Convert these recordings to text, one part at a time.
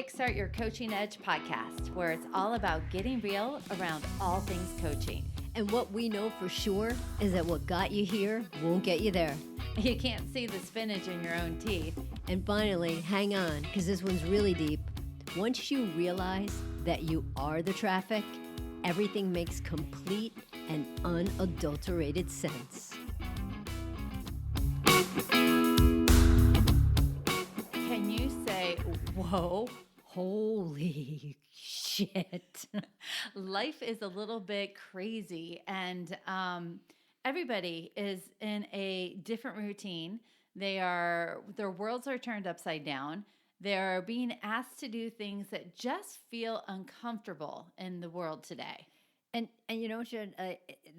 Kickstart Your Coaching Edge podcast, where it's all about getting real around all things coaching. And what we know for sure is that what got you here won't get you there. You can't see the spinach in your own teeth. And finally, hang on, because this one's really deep. Once you realize that you are the traffic, everything makes complete and unadulterated sense. Can you say, whoa? Holy shit. Life is a little bit crazy, and everybody is in a different routine. Their worlds are turned upside down. They're being asked to do things that just feel uncomfortable in the world today. And you know, Jen,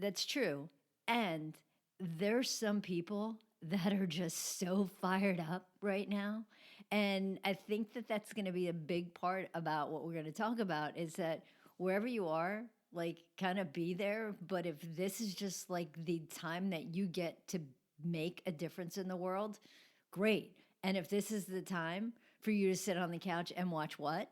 that's true. And there's some people that are just so fired up right now. And I think that that's going to be a big part about what we're going to talk about is that wherever you are, like kind of be there. But if this is just like the time that you get to make a difference in the world, great. And if this is the time for you to sit on the couch and watch what?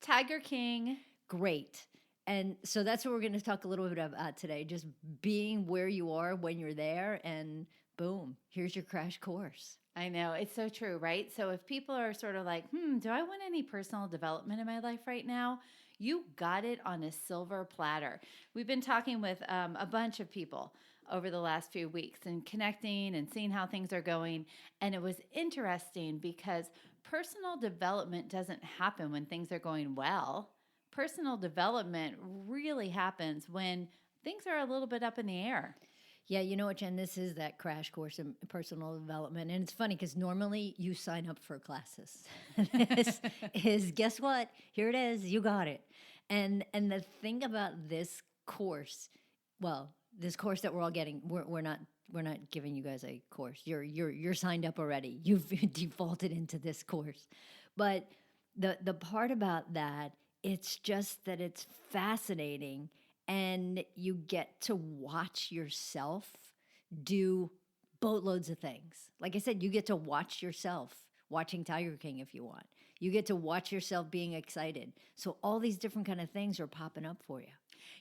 Tiger King. Great. And so that's what we're going to talk a little bit about today, just being where you are when you're there, and boom, here's your crash course. I know, it's so true, right? So if people are sort of like, do I want any personal development in my life right now? You got it on a silver platter. We've been talking with a bunch of people over the last few weeks and connecting and seeing how things are going. And it was interesting because personal development doesn't happen when things are going well. Personal development really happens when things are a little bit up in the air. Yeah, you know what, Jen? This is that crash course in personal development. And it's funny because normally you sign up for classes. This is, guess what? Here it is. You got it. And the thing about this course, well, this course that we're all getting, we're not giving you guys a course. You're signed up already. You've defaulted into this course. But the part about that, it's just that it's fascinating, and you get to watch yourself do boatloads of things. Like I said, you get to watch yourself watching Tiger King if you want. You get to watch yourself being excited. So all these different kind of things are popping up for you.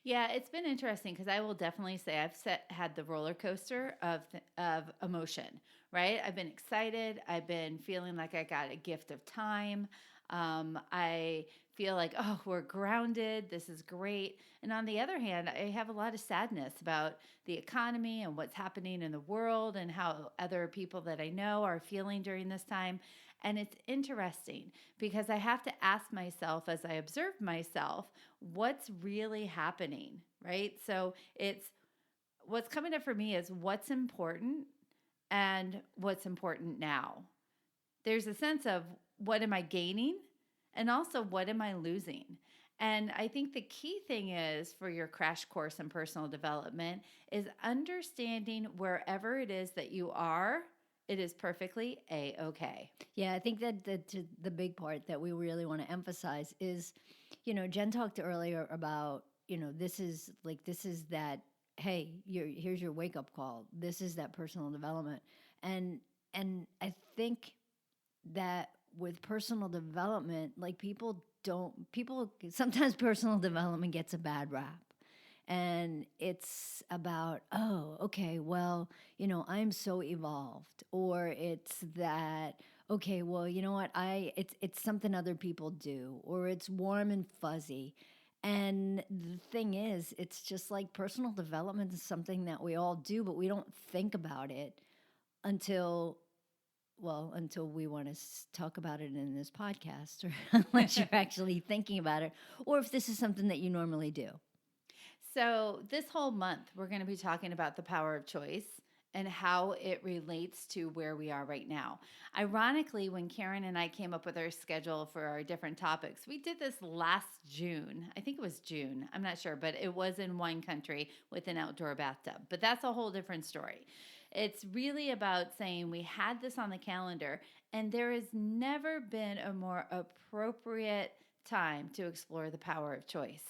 Yeah, it's been interesting because I will definitely say I've had the roller coaster of emotion, right? I've been excited. I've been feeling like I got a gift of time. I feel like, oh, we're grounded. This is great. And on the other hand, I have a lot of sadness about the economy and what's happening in the world and how other people that I know are feeling during this time. And it's interesting because I have to ask myself as I observe myself, what's really happening, right? So it's what's coming up for me is what's important and what's important now. There's a sense of what am I gaining and also what am I losing? And I think the key thing is for your crash course in personal development is understanding wherever it is that you are, it is perfectly A-okay. Yeah, I think that the big part that we really want to emphasize is, you know, Jen talked earlier about, you know, this is that, hey, here's your wake up call. This is that personal development. And I think that with personal development, like people sometimes personal development gets a bad rap. And it's about, oh, okay, well, you know, I'm so evolved. Or it's that, okay, well, you know what, it's something other people do. Or it's warm and fuzzy. And the thing is, it's just like personal development is something that we all do, but we don't think about it until we want to talk about it in this podcast, or unless you're actually thinking about it, or if this is something that you normally do. So this whole month, we're going to be talking about the power of choice and how it relates to where we are right now. Ironically, when Karen and I came up with our schedule for our different topics, we did this last June. I think it was June. I'm not sure, but it was in wine country with an outdoor bathtub. But that's a whole different story. It's really about saying we had this on the calendar, and there has never been a more appropriate time to explore the power of choice,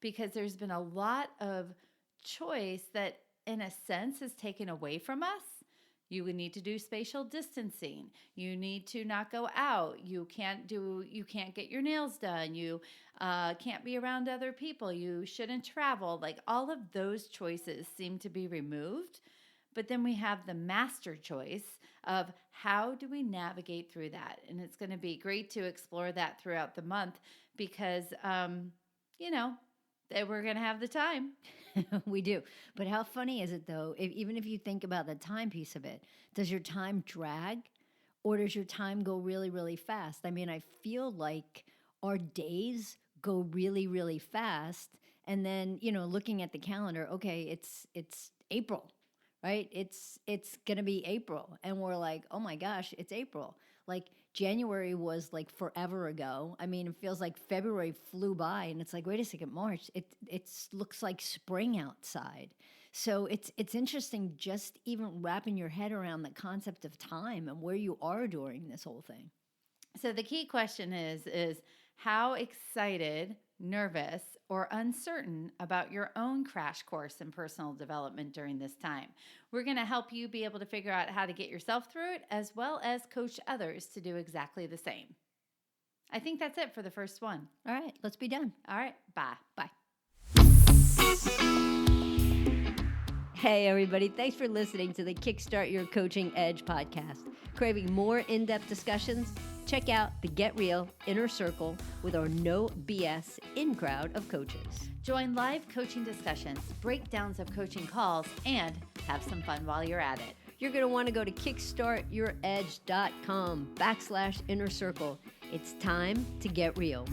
because there's been a lot of choice that, in a sense, is taken away from us You would need to do spatial distancing. You need to not go out. You can't get your nails done. You can't be around other people. You shouldn't travel. Like all of those choices seem to be removed. But then we have the master choice of how do we navigate through that? And it's going to be great to explore that throughout the month because, that we're going to have the time. We do. But how funny is it, though, even if you think about the time piece of it, does your time drag or does your time go really, really fast? I mean, I feel like our days go really, really fast. And then, looking at the calendar, okay, it's April, right? It's going to be April. And we're like, oh my gosh, it's April. Like January was like forever ago. I mean, it feels like February flew by and it's like, wait a second, March, it looks like spring outside. So it's interesting just even wrapping your head around the concept of time and where you are during this whole thing. So the key question is how excited, nervous, or uncertain about your own crash course in personal development during this time. We're going to help you be able to figure out how to get yourself through it as well as coach others to do exactly the same. I think that's it for the first one. All right, let's be done. All right, bye. Bye. Hey, everybody. Thanks for listening to the Kickstart Your Coaching Edge podcast. Craving more in-depth discussions? Check out the Get Real Inner Circle with our no BS in-crowd of coaches. Join live coaching discussions, breakdowns of coaching calls, and have some fun while you're at it. You're going to want to go to kickstartyouredge.com/inner circle. It's time to get real.